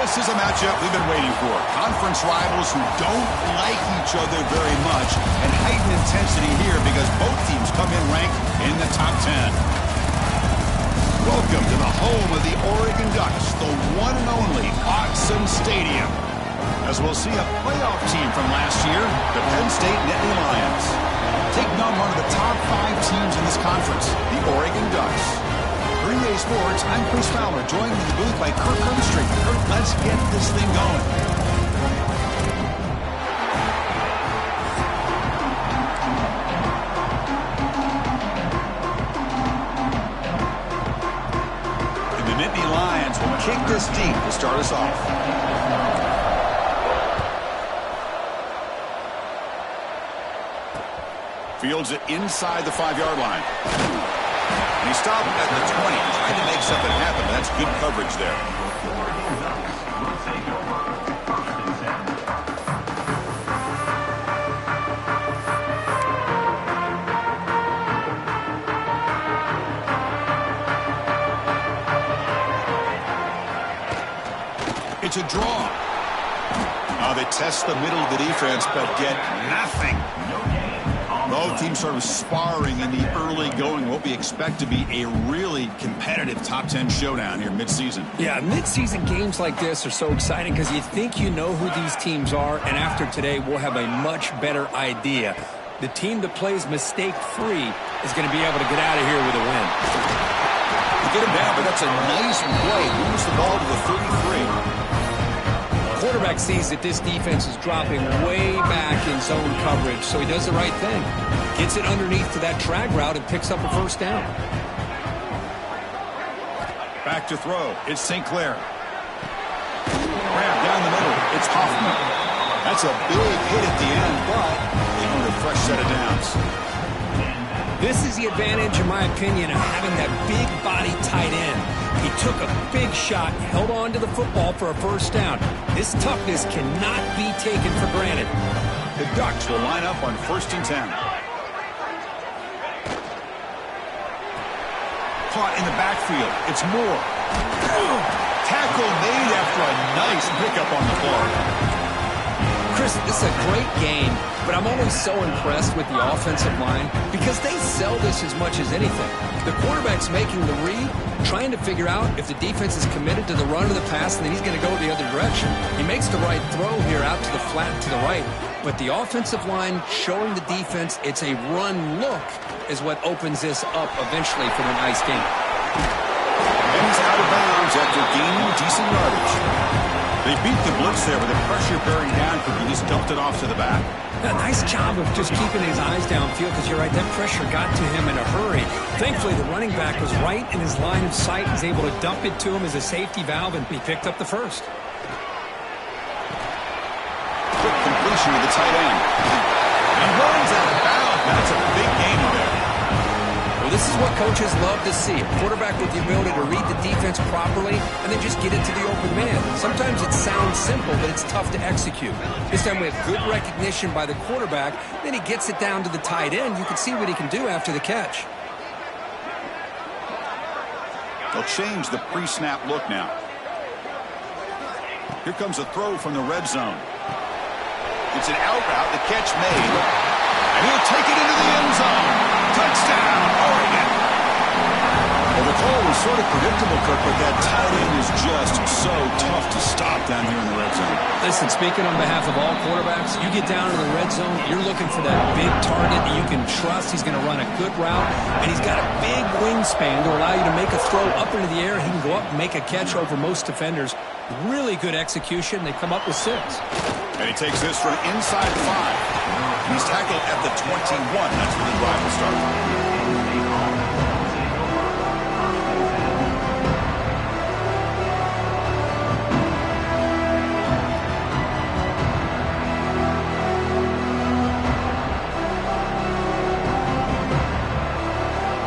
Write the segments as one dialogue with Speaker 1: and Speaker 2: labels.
Speaker 1: This is a matchup we've been waiting for. Conference rivals who don't like each other very much, and heightened intensity here because both teams come in ranked in the top 10. Welcome to the home of the Oregon Ducks, the one and only Autzen Stadium. As we'll see a playoff team from last year, the Penn State Nittany Lions, taking on one of the top 5 teams in this conference, the Oregon Ducks. For EA Sports, I'm Chris Fowler, joined in the booth by Kirk Herbstreit. Kirk, let's get this thing going. And the Nittany Lions will kick this deep to start us off. Fields it inside the 5-yard line. And he stopped at the 20, trying to make something happen. That's good coverage there. It's a draw. They test the middle of the defense, but get nothing. Both teams sort of sparring in the early going, what we expect to be a really competitive top 10 showdown here mid-season.
Speaker 2: Yeah, mid-season games like this are so exciting because you think you know who these teams are, and after today we'll have a much better idea. The team that plays mistake-free is going to be able to get out of here with a win.
Speaker 1: You get him down, but that's a nice play. Moves the ball to the 33.
Speaker 2: Quarterback sees that this defense is dropping way back in zone coverage, so he does the right thing. Gets it underneath to that drag route and picks up a first down.
Speaker 1: Back to throw. It's St. Clair. Grab down the middle. It's Hoffman. That's a big hit at the end, but they earned a fresh set of downs.
Speaker 2: This is the advantage, in my opinion, of having that big body tight end. He took a big shot, held on to the football for a first down. This toughness cannot be taken for granted.
Speaker 1: The Ducks will line up on 1st and 10. Caught in the backfield. It's Moore. Tackle made after a nice pickup on the play.
Speaker 2: Chris, this is a great game, but I'm always so impressed with the offensive line because they sell this as much as anything. The quarterback's making the read, trying to figure out if the defense is committed to the run or the pass, and then he's going to go the other direction. He makes the right throw here out to the flat to the right, but the offensive line showing the defense it's a run look is what opens this up eventually for the nice game.
Speaker 1: And he's out of bounds after gaining decent yardage. They beat the blitz there, but the pressure bearing down because he just dumped it off to the back.
Speaker 2: A nice job of just keeping his eyes downfield because you're right, that pressure got to him in a hurry. Thankfully, the running back was right in his line of sight and was able to dump it to him as a safety valve, and he picked up the first.
Speaker 1: Quick completion to the tight end. And runs out of bounds. That's a big gain there.
Speaker 2: Well, this is what coaches love to see. A quarterback with the ability to read the defense properly and then just get it to the open man. Sometimes it sounds simple, but it's tough to execute. This time we have good recognition by the quarterback. Then he gets it down to the tight end. You can see what he can do after the catch.
Speaker 1: They'll change the pre-snap look now. Here comes a throw from the red zone. It's an out route. The catch made. And he'll take it into the end zone. Touchdown, Oregon. Well, the call was sort of predictable, Kirk, but that tight end is just so tough to stop down here in the red zone.
Speaker 2: Listen, speaking on behalf of all quarterbacks, you get down to the red zone, you're looking for that big target that you can trust. He's going to run a good route, and he's got a big wingspan to allow you to make a throw up into the air. He can go up and make a catch over most defenders. Really good execution. They come up with 6.
Speaker 1: And he takes this from inside 5. And he's tackled at the 21. That's where the drive will start.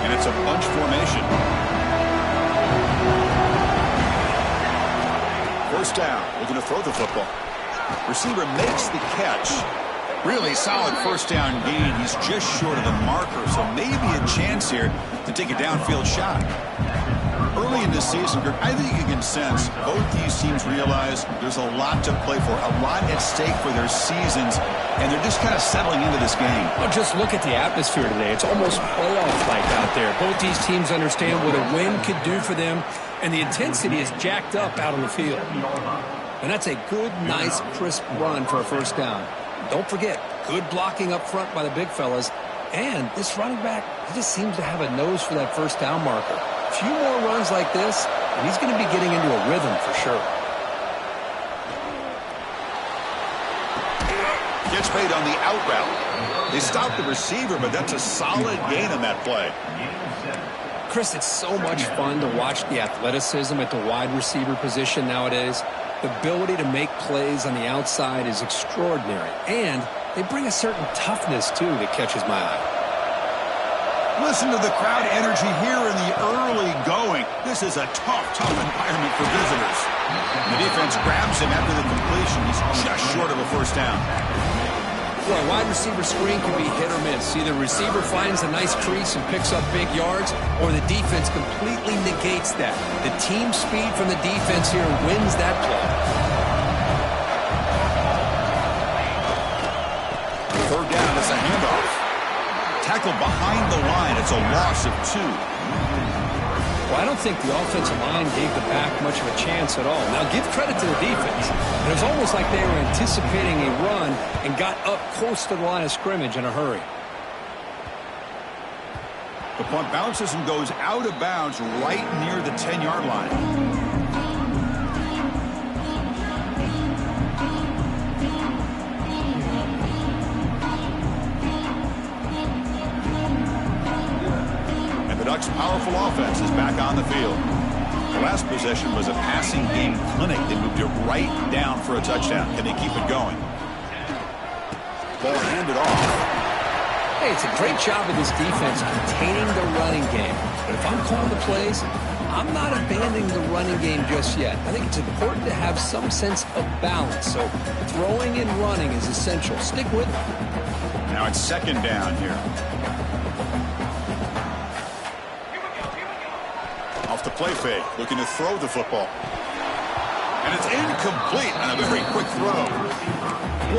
Speaker 1: And it's a bunch formation. First down. We're going to throw the football. Receiver makes the catch. Really solid first down gain. He's just short of the marker, so maybe a chance here to take a downfield shot. Early into the season, I think you can sense both these teams realize there's a lot to play for, a lot at stake for their seasons, and they're just kind of settling into this game.
Speaker 2: Well, just look at the atmosphere today. It's almost playoff-like out there. Both these teams understand what a win could do for them, and the intensity is jacked up out on the field. And that's a good, nice, crisp run for a first down. Don't forget, good blocking up front by the big fellas. And this running back, he just seems to have a nose for that first down marker. A few more runs like this, and he's going to be getting into a rhythm for sure.
Speaker 1: Gets paid on the out route. They stopped the receiver, but that's a solid gain on that play.
Speaker 2: Chris, it's so much fun to watch the athleticism at the wide receiver position nowadays. The ability to make plays on the outside is extraordinary. And they bring a certain toughness, too, that catches my eye.
Speaker 1: Listen to the crowd energy here in the early going. This is a tough environment for visitors. The defense grabs him after the completion. He's just short of a first down.
Speaker 2: Well, a wide receiver screen can be hit or miss. Either receiver finds a nice crease and picks up big yards, or the defense completely negates that. The team speed from the defense here wins that play.
Speaker 1: Third down, it's a handoff. Tackle behind the line. It's a loss of 2.
Speaker 2: Well, I don't think the offensive line gave the back much of a chance at all. Now, give credit to the defense. It was almost like they were anticipating a run and got up close to the line of scrimmage in a hurry.
Speaker 1: The punt bounces and goes out of bounds right near the 10-yard line. Ducks' powerful offense is back on the field. The last possession was a passing game clinic. They moved it right down for a touchdown. Can they keep it going? Ball handed off.
Speaker 2: Hey, it's a great job of this defense containing the running game. But if I'm calling the plays, I'm not abandoning the running game just yet. I think it's important to have some sense of balance. So throwing and running is essential. Stick with it.
Speaker 1: Now it's second down here. Off the play fake, looking to throw the football. And it's incomplete on a very quick throw.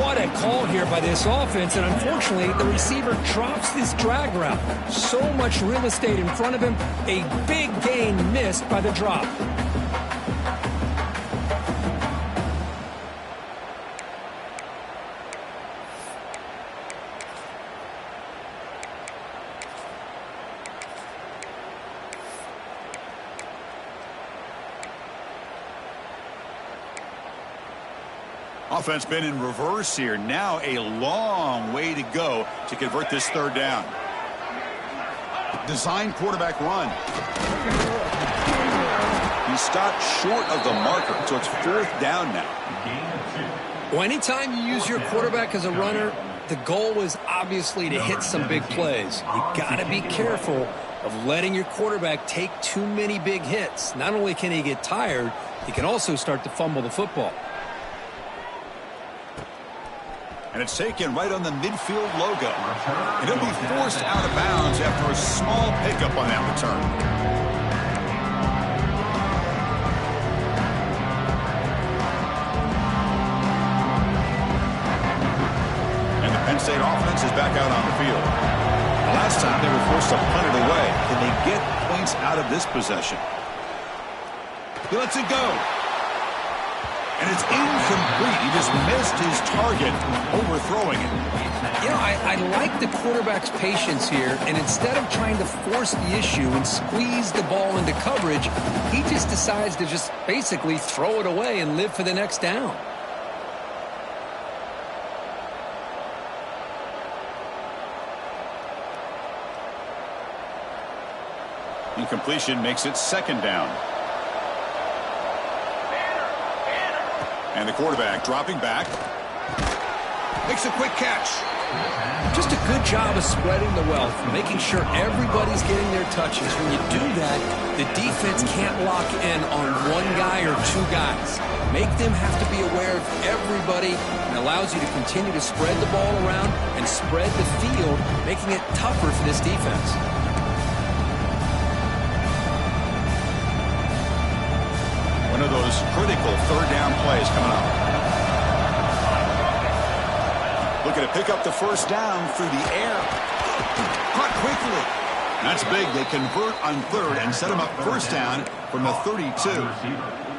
Speaker 2: What a call here by this offense, and unfortunately, the receiver drops this drag route. So much real estate in front of him, a big gain missed by the drop.
Speaker 1: Offense been in reverse here. Now a long way to go to convert this third down. Design quarterback run. He stopped short of the marker, so it's fourth down now.
Speaker 2: Well, anytime you use your quarterback as a runner, the goal is obviously to hit some big plays. You got to be careful of letting your quarterback take too many big hits. Not only can he get tired, he can also start to fumble the football.
Speaker 1: And it's taken right on the midfield logo. And he'll be forced out of bounds after a small pickup on that return. And the Penn State offense is back out on the field. Last time they were forced to punt it away. Can they get points out of this possession? He lets it go. And it's incomplete. He just missed his target, overthrowing it.
Speaker 2: You know, I like the quarterback's patience here, and instead of trying to force the issue and squeeze the ball into coverage, he just decides to just basically throw it away and live for the next down.
Speaker 1: Incompletion makes it second down. And the quarterback dropping back. Makes a quick catch.
Speaker 2: Just a good job of spreading the wealth, making sure everybody's getting their touches. When you do that, the defense can't lock in on one guy or two guys. Make them have to be aware of everybody, and allows you to continue to spread the ball around and spread the field, making it tougher for this defense.
Speaker 1: One of those critical third down plays coming up. Looking to pick up the first down through the air. Caught quickly. That's big. They convert on third and set him up first down from the 32.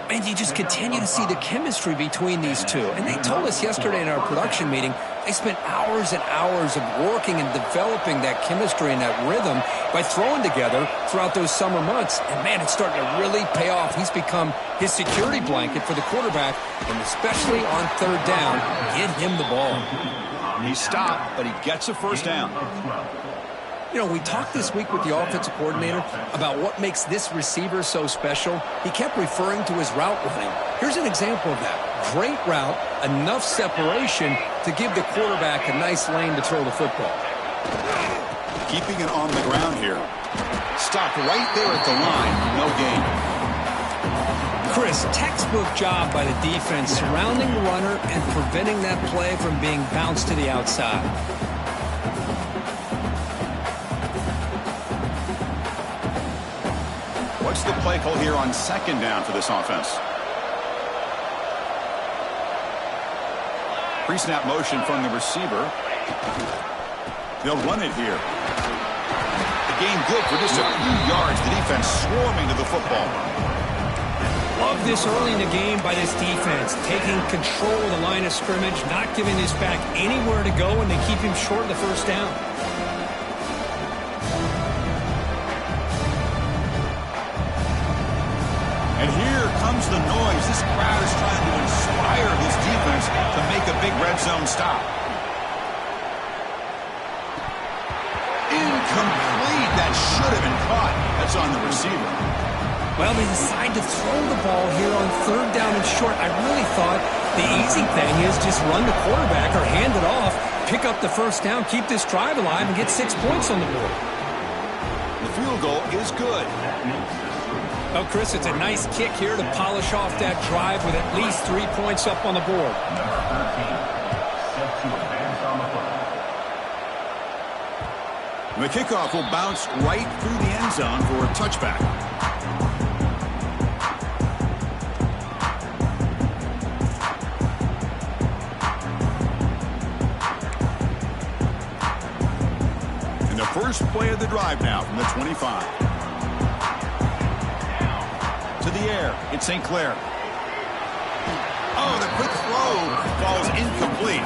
Speaker 2: And you just continue to see the chemistry between these two. And they told us yesterday in our production meeting, they spent hours and hours of working and developing that chemistry and that rhythm by throwing together throughout those summer months. And, man, it's starting to really pay off. He's become his security blanket for the quarterback, and especially on third down, get him the ball.
Speaker 1: He stopped, but he gets a first down.
Speaker 2: You know, we talked this week with the offensive coordinator about what makes this receiver so special. He kept referring to his route running. Here's an example of that. Great route, enough separation to give the quarterback a nice lane to throw the football.
Speaker 1: Keeping it on the ground here. Stopped right there at the line. No gain.
Speaker 2: Chris, textbook job by the defense surrounding the runner and preventing that play from being bounced to the outside.
Speaker 1: What's the play call here on second down for this offense? Pre-snap motion from the receiver. They'll run it here. The gain good for just a few yards. The defense swarming to the football.
Speaker 2: Love this early in the game by this defense, taking control of the line of scrimmage, not giving this back anywhere to go, and they keep him short of the first down.
Speaker 1: And here comes the noise. This crowd is trying to inspire this defense to make a big red zone stop. Incomplete. That should have been caught. That's on the receiver.
Speaker 2: Well, they decide to throw the ball here on third down and short. I really thought the easy thing is just run the quarterback or hand it off, pick up the first down, keep this drive alive, and get 6 points on the board.
Speaker 1: The field goal is good.
Speaker 2: Oh, Chris, it's a nice kick here to polish off that drive with at least 3 points up on the board.
Speaker 1: The kickoff will bounce right through the end zone for a touchback. And the first play of the drive now from the 25. To the air, it's St. Clair. Oh, the quick throw falls incomplete.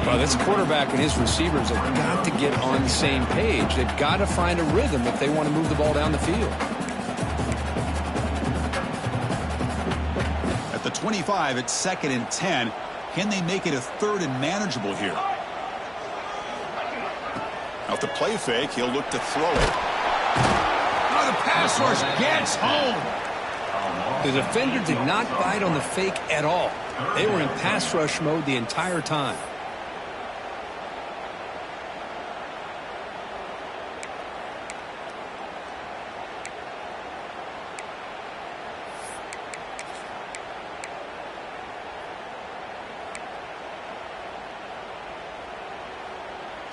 Speaker 2: Well, this quarterback and his receivers have got to get on the same page. They've got to find a rhythm if they want to move the ball down the field.
Speaker 1: At the 25, it's 2nd and 10. Can they make it a 3rd and manageable here? Out the play fake, he'll look to throw it. Oh, the pass rush gets home.
Speaker 2: The defender did not bite on the fake at all. They were in pass rush mode the entire time.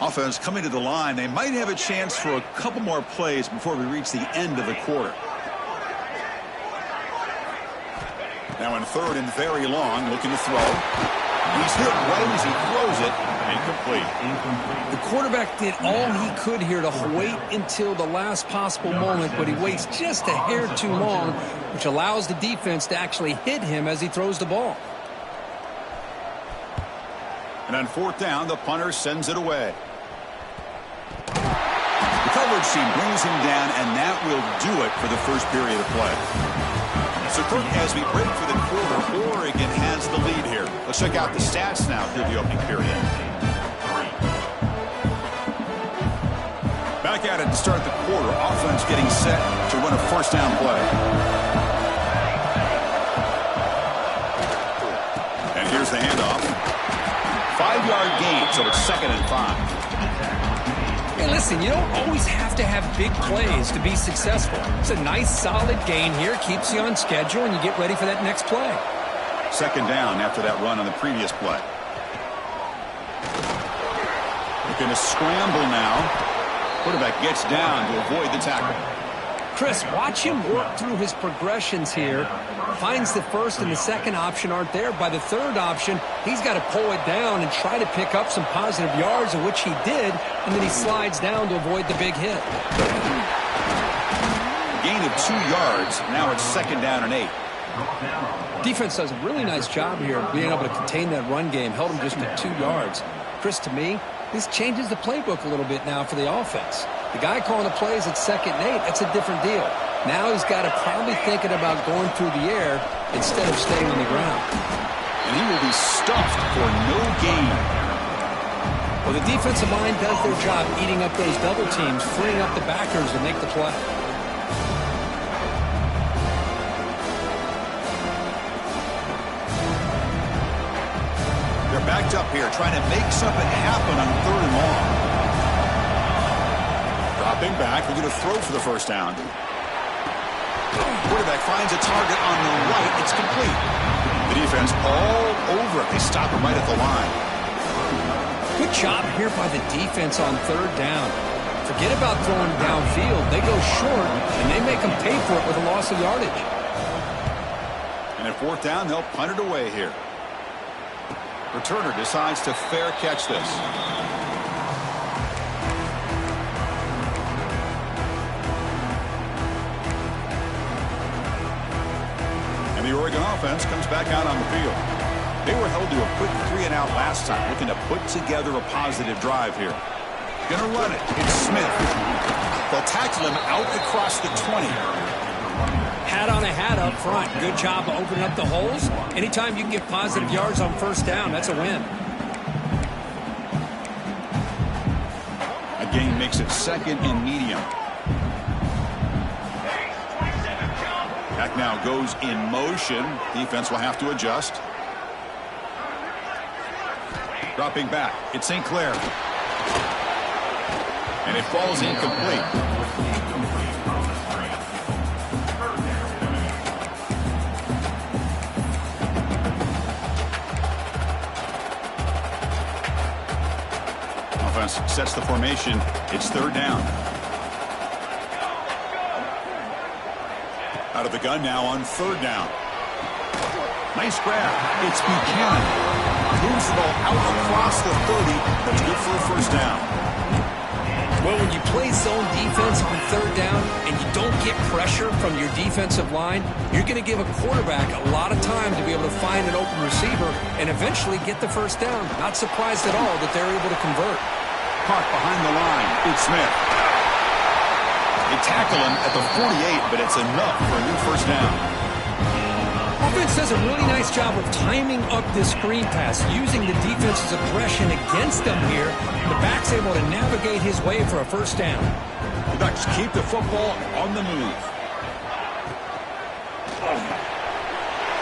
Speaker 1: Offense coming to the line. They might have a chance for a couple more plays before we reach the end of the quarter. Now in 3rd and very long, looking to throw. He's hit right as he throws it. Incomplete.
Speaker 2: The quarterback did all he could here to wait until the last possible moment, but he waits just a hair too long, which allows the defense to actually hit him as he throws the ball.
Speaker 1: And on 4th down, the punter sends it away. The coverage team brings him down, and that will do it for the first period of play. So, Kirk, as we break for the quarter, Oregon has the lead here. Let's check out the stats now through the opening period. Back at it to start the quarter. Offense getting set to run a first down play. And here's the handoff. 5-yard gain, so it's 2nd and 5.
Speaker 2: Hey, listen, you don't always have to have big plays to be successful. It's a nice, solid gain here. Keeps you on schedule, and you get ready for that next play.
Speaker 1: 2nd down after that run on the previous play. Looking to scramble now. Quarterback gets down to avoid the tackle.
Speaker 2: Chris, watch him work through his progressions here. Finds the first and the second option aren't there. By the third option, he's got to pull it down and try to pick up some positive yards, of which he did, and then he slides down to avoid the big hit.
Speaker 1: Gain of 2 yards. Now it's 2nd down and 8.
Speaker 2: Defense does a really nice job here of being able to contain that run game. Held him just to 2 yards. Chris, to me, this changes the playbook a little bit now for the offense. The guy calling the plays at 2nd and 8, that's a different deal. Now he's got to probably thinking about going through the air instead of staying on the ground.
Speaker 1: And he will be stuffed for no gain.
Speaker 2: Well, the defensive line does their job eating up those double teams, freeing up the backers to make the play.
Speaker 1: They're backed up here, trying to make something happen on 3rd and long. Dropping back, looking to throw for the first down. Quarterback finds a target on the right. It's complete. The defense all over it. They stop him right at the line.
Speaker 2: Good job here by the defense on 3rd down. Forget about throwing downfield. They go short, and they make them pay for it with a loss of yardage.
Speaker 1: And at 4th down, they'll punt it away here. Returner decides to fair catch this. And the Oregon offense comes back out on the field. They were held to a quick 3-and-out last time, looking to put together a positive drive here. Gonna run it. It's Smith. They'll tackle him out across the 20.
Speaker 2: Hat on a hat up front. Good job of opening up the holes. Anytime you can get positive yards on 1st down, that's a win.
Speaker 1: A gain makes it 2nd and medium. Back now goes in motion. Defense will have to adjust. Dropping back. It's St. Clair. And it falls incomplete. Sets the formation. It's 3rd down. Out of the gun now on 3rd down. Nice grab. It's Buchanan. Moves the ball out across the 30. That's good for a 1st down.
Speaker 2: Well, when you play zone defense on 3rd down and you don't get pressure from your defensive line, you're going to give a quarterback a lot of time to be able to find an open receiver and eventually get the 1st down. Not surprised at all that they're able to convert.
Speaker 1: Caught behind the line. It's Smith. They tackle him at the 48, but it's enough for a new 1st down.
Speaker 2: Offense does a really nice job of timing up this screen pass, using the defense's aggression against them here. The back's able to navigate his way for a 1st down.
Speaker 1: The Ducks keep the football on the move.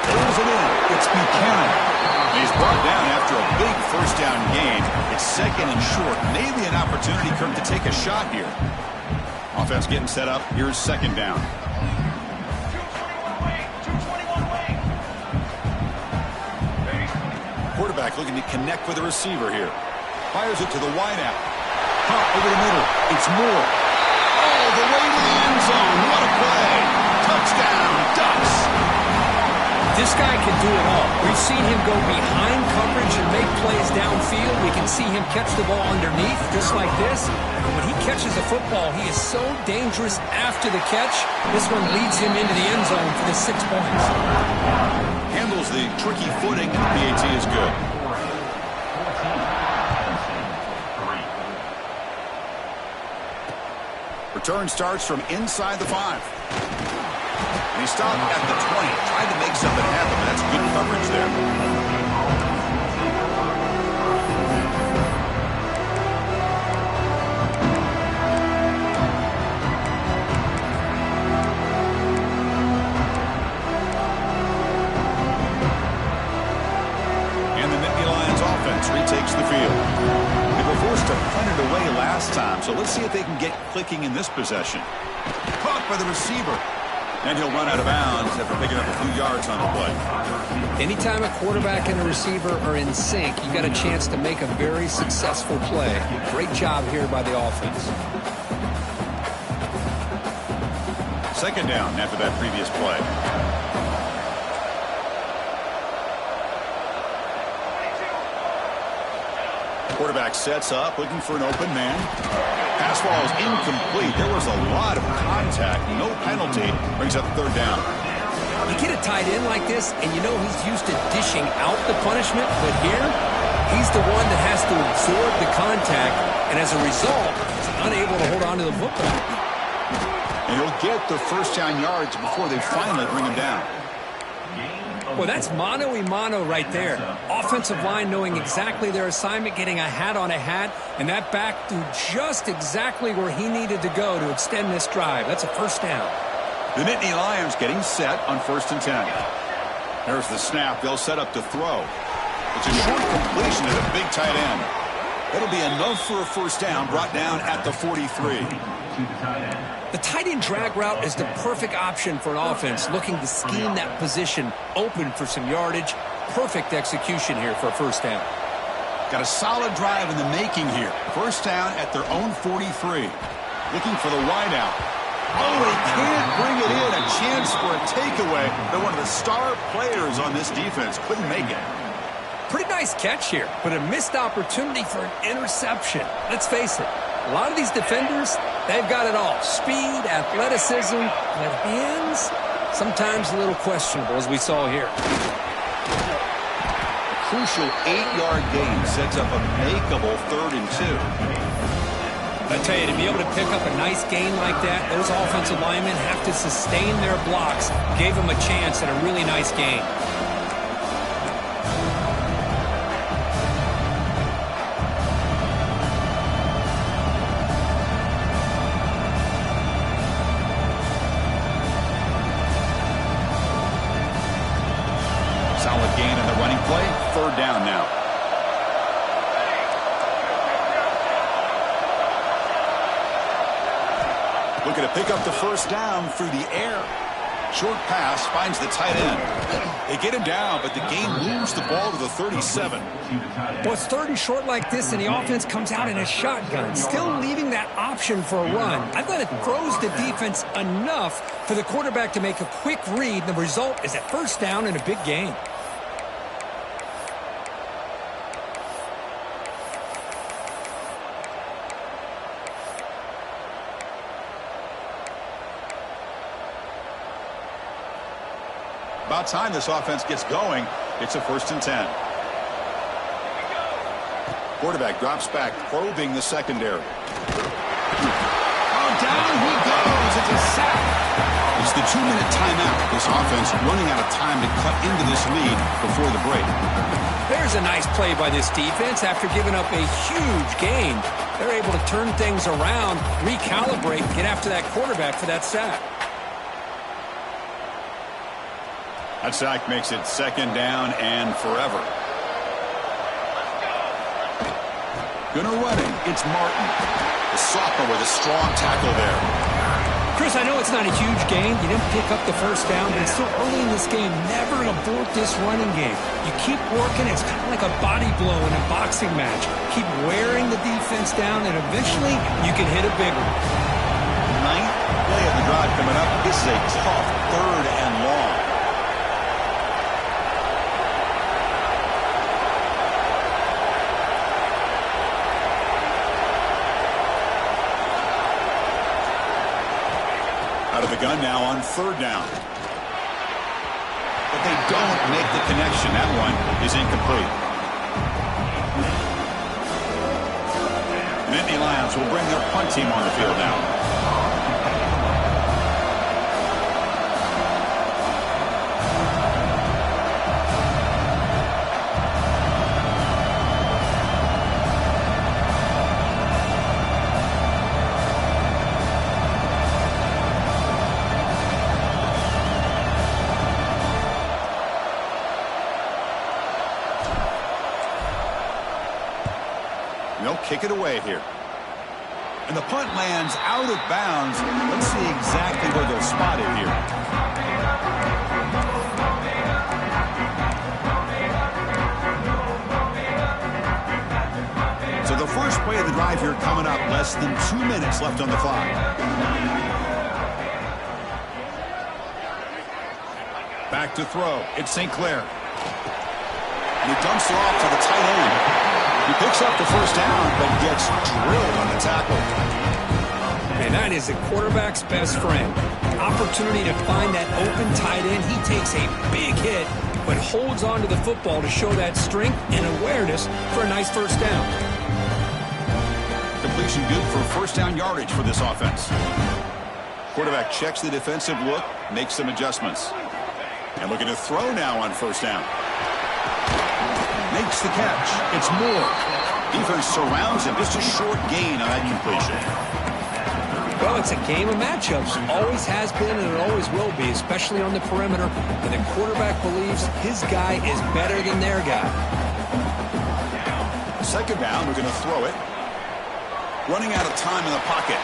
Speaker 1: Throws it in. It's Buchanan. He's brought down after a big 1st down gain. It's 2nd and short. Maybe an opportunity, Kirk, to take a shot here. Offense getting set up. Here's 2nd down. Quarterback looking to connect with the receiver here. Fires it to the wideout. Pop over the middle. It's Moore. Oh, the way to the end zone. What a play. Touchdown, Ducks.
Speaker 2: This guy can do it all. We've seen him go behind coverage and make plays downfield. We can see him catch the ball underneath, just like this. And when he catches a football, he is so dangerous after the catch. This one leads him into the end zone for the 6 points.
Speaker 1: Handles the tricky footing, and the PAT is good. Return starts from inside the 5. And he stopped at the 20. Tried to make something happen, but that's good coverage there. And the Nittany Lions offense retakes the field. They were forced to punt it away last time, so let's see if they can get clicking in this possession. Caught by the receiver. And he'll run out of bounds after picking up a few yards on the play.
Speaker 2: Anytime a quarterback and a receiver are in sync, you got a chance to make a very successful play. Great job here by the offense.
Speaker 1: Second down after that previous play. Quarterback sets up, looking for an open man. Pass ball is incomplete. There was a lot of contact. No penalty. Brings up third down.
Speaker 2: You get a tight end like this, and you know he's used to dishing out the punishment, but here, he's the one that has to absorb the contact, and as a result, he's unable to hold on to the football.
Speaker 1: And he'll get the first down yards before they finally bring him down.
Speaker 2: Well, that's mano-a-mano right there. Offensive line knowing exactly their assignment, getting a hat on a hat, and that back threw just exactly where he needed to go to extend this drive. That's a first down.
Speaker 1: The Nittany Lions getting set on 1st and 10. There's the snap. They'll set up to throw. It's a short completion to the big tight end. That'll be enough for a first down, brought down at the 43.
Speaker 2: The tight end drag route is the perfect option for an offense looking to scheme that position open for some yardage. Perfect execution here for a first down.
Speaker 1: Got a solid drive in the making here. First down at their own 43. Looking for the wideout. Oh, they can't bring it in. A chance for a takeaway. They're one of the star players on this defense. Couldn't make it.
Speaker 2: Pretty nice catch here, but a missed opportunity for an interception. Let's face it, a lot of these defenders, they've got it all. Speed, athleticism, but hands, sometimes a little questionable, as we saw here.
Speaker 1: A crucial 8-yard gain sets up a makeable 3rd and 2.
Speaker 2: I tell you, to be able to pick up a nice gain like that, those offensive linemen have to sustain their blocks. Gave them a chance at a really nice gain.
Speaker 1: Solid gain in the running play. 3rd down now. Looking to pick up the first down through the air. Short pass finds the tight end. They get him down, but the game moves the ball to the 37.
Speaker 2: Well, it's 3rd and short like this, and the offense comes out in a shotgun, still leaving that option for a run. I thought it throws the defense enough for the quarterback to make a quick read. The result is a first down and a big gain.
Speaker 1: About time this offense gets going. It's a 1st and 10. Quarterback drops back, probing the secondary. Oh, down he goes. It's a sack. It's the 2-minute timeout. This offense running out of time to cut into this lead before the break.
Speaker 2: There's a nice play by this defense. After giving up a huge gain, they're able to turn things around, recalibrate, get after that quarterback for that sack.
Speaker 1: That sack makes it 2nd down and forever. Gonna run it. It's Martin. The sophomore with a strong tackle there.
Speaker 2: Chris, I know it's not a huge gain. You didn't pick up the first down, but it's still early in this game. Never abort this running game. You keep working. It's kind of like a body blow in a boxing match. Keep wearing the defense down, and eventually you can hit a big one.
Speaker 1: 9th play of the drive coming up. This is a tough 3rd and long. Out of the gun now on 3rd down. But they don't make the connection. That one is incomplete. The Nittany Lions will bring their punt team on the field now. They'll kick it away here. And the punt lands out of bounds. Let's see exactly where they'll spot it here. So the first play of the drive here coming up. Less than 2 minutes left on the clock. Back to throw. It's St. Clair. And he dumps it off to the tight end. He picks up the first down, but gets drilled on the tackle.
Speaker 2: And that is a quarterback's best friend. Opportunity to find that open tight end. He takes a big hit, but holds on to the football to show that strength and awareness for a nice first down.
Speaker 1: Completion good for first down yardage for this offense. Quarterback checks the defensive look, makes some adjustments. And looking to throw now on first down. Makes the catch. It's Moore. Defense surrounds him. Just a short gain on that completion.
Speaker 2: Well, it's a game of matchups. Always has been and it always will be, especially on the perimeter. And the quarterback believes his guy is better than their guy.
Speaker 1: Second down, we're going to throw it. Running out of time in the pocket.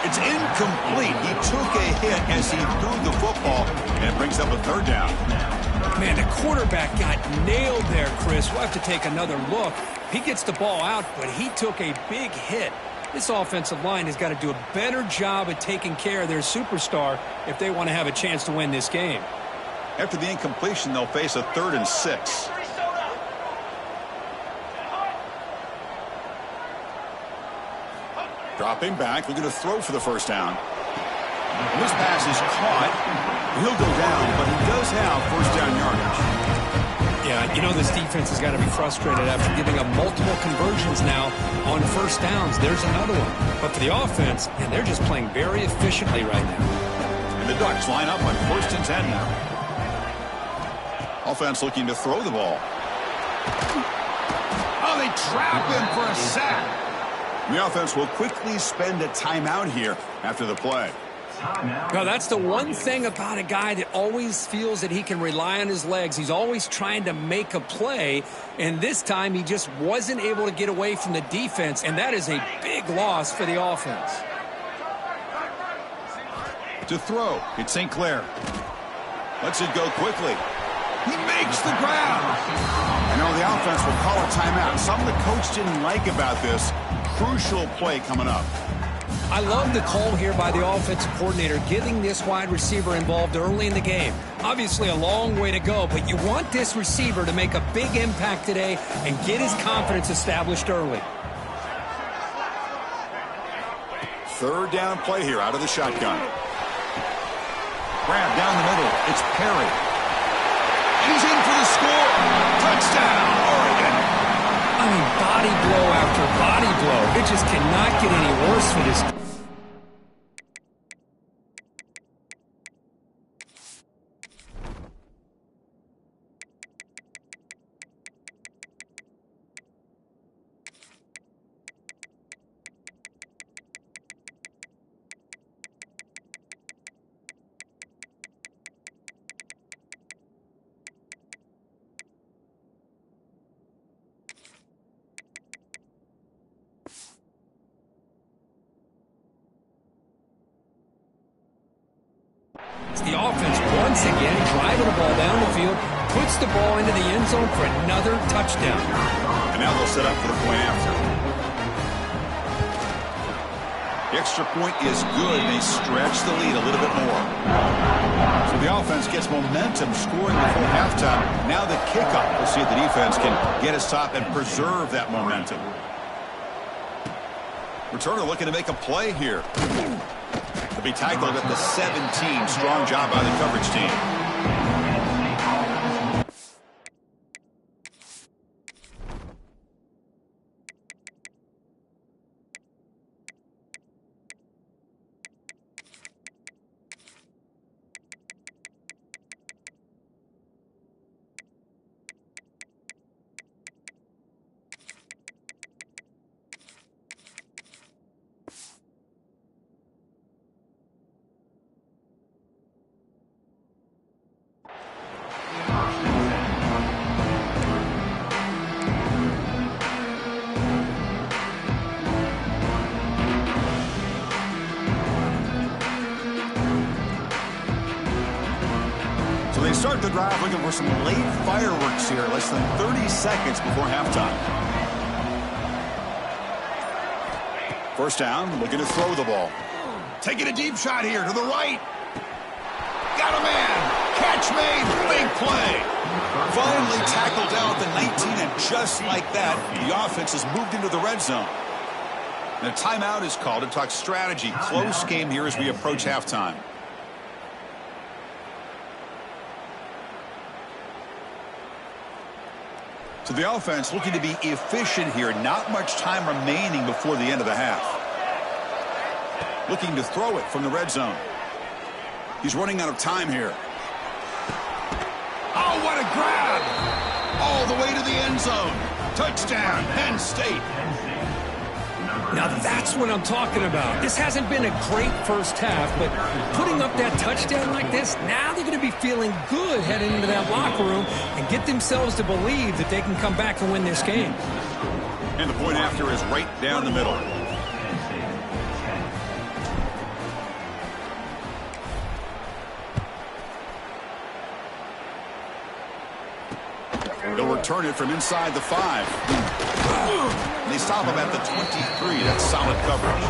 Speaker 1: It's incomplete. He took a hit as he threw the football, and it brings up a third down.
Speaker 2: Man, the quarterback got nailed there, Chris. We'll have to take another look. He gets the ball out, but he took a big hit. This offensive line has got to do a better job at taking care of their superstar if they want to have a chance to win this game.
Speaker 1: After the incompletion, they'll face a 3rd and 6. Dropping back, looking to throw for the first down. And this pass is caught. He'll go down, but he does have first down yardage.
Speaker 2: Yeah, you know this defense has got to be frustrated after giving up multiple conversions now on first downs. There's another one. But for the offense, and they're just playing very efficiently right now.
Speaker 1: And the Ducks line up on 1st and 10 now. Offense looking to throw the ball. Oh, they trap him for a sack. The offense will quickly spend a timeout here after the play.
Speaker 2: Now, that's the one thing about a guy that always feels that he can rely on his legs. He's always trying to make a play, and this time he just wasn't able to get away from the defense, and that is a big loss for the offense.
Speaker 1: To throw, it's St. Clair. Lets it go quickly. He makes the grab. I know the offense will call a timeout. Something the coach didn't like about this. Crucial play coming up.
Speaker 2: I love the call here by the offensive coordinator, getting this wide receiver involved early in the game. Obviously a long way to go, but you want this receiver to make a big impact today and get his confidence established early.
Speaker 1: 3rd down play here out of the shotgun. Grab down the middle. It's Perry. And he's in for the score. Touchdown, Oregon.
Speaker 2: I mean, body blow after body blow. It just cannot get any worse for this. The offense once again driving the ball down the field, puts the ball into the end zone for another touchdown.
Speaker 1: And now they'll set up for the point after. The extra point is good. They stretch the lead a little bit more. So the offense gets momentum scoring before halftime. Now the kickoff. We'll see if the defense can get a stop and preserve that momentum. Returner looking to make a play here. To be tackled at the 17. Strong job by the coverage team. They start the drive looking for some late fireworks here, less than 30 seconds before halftime. First down, looking to throw the ball. Taking a deep shot here to the right. Got a man. catch made. Big play. Finally tackled down at the 19, and just like that, the offense has moved into the red zone. And a timeout is called to talk strategy. Close game here as we approach halftime. So the offense looking to be efficient here. Not much time remaining before the end of the half. Looking to throw it from the red zone. He's running out of time here. Oh, what a grab! All the way to the end zone. Touchdown, Penn State.
Speaker 2: Now that's what I'm talking about. This hasn't been a great first half, but putting up that touchdown like this, now they're going to be feeling good heading into that locker room and get themselves to believe that they can come back and win this game.
Speaker 1: And the point after is right down the middle. They'll return it from inside the 5. And they stop him at the 23. That's solid coverage.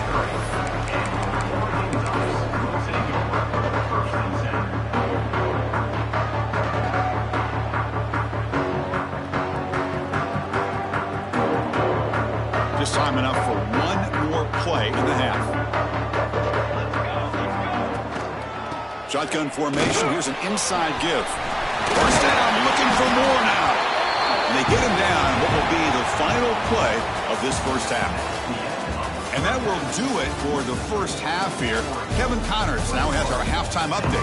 Speaker 1: Just time enough for one more play in the half. Shotgun formation. Here's an inside give. First down, looking for more now. And they get him down what will be the final play of this first half. And that will do it for the first half here. Kevin Connors now has our halftime update.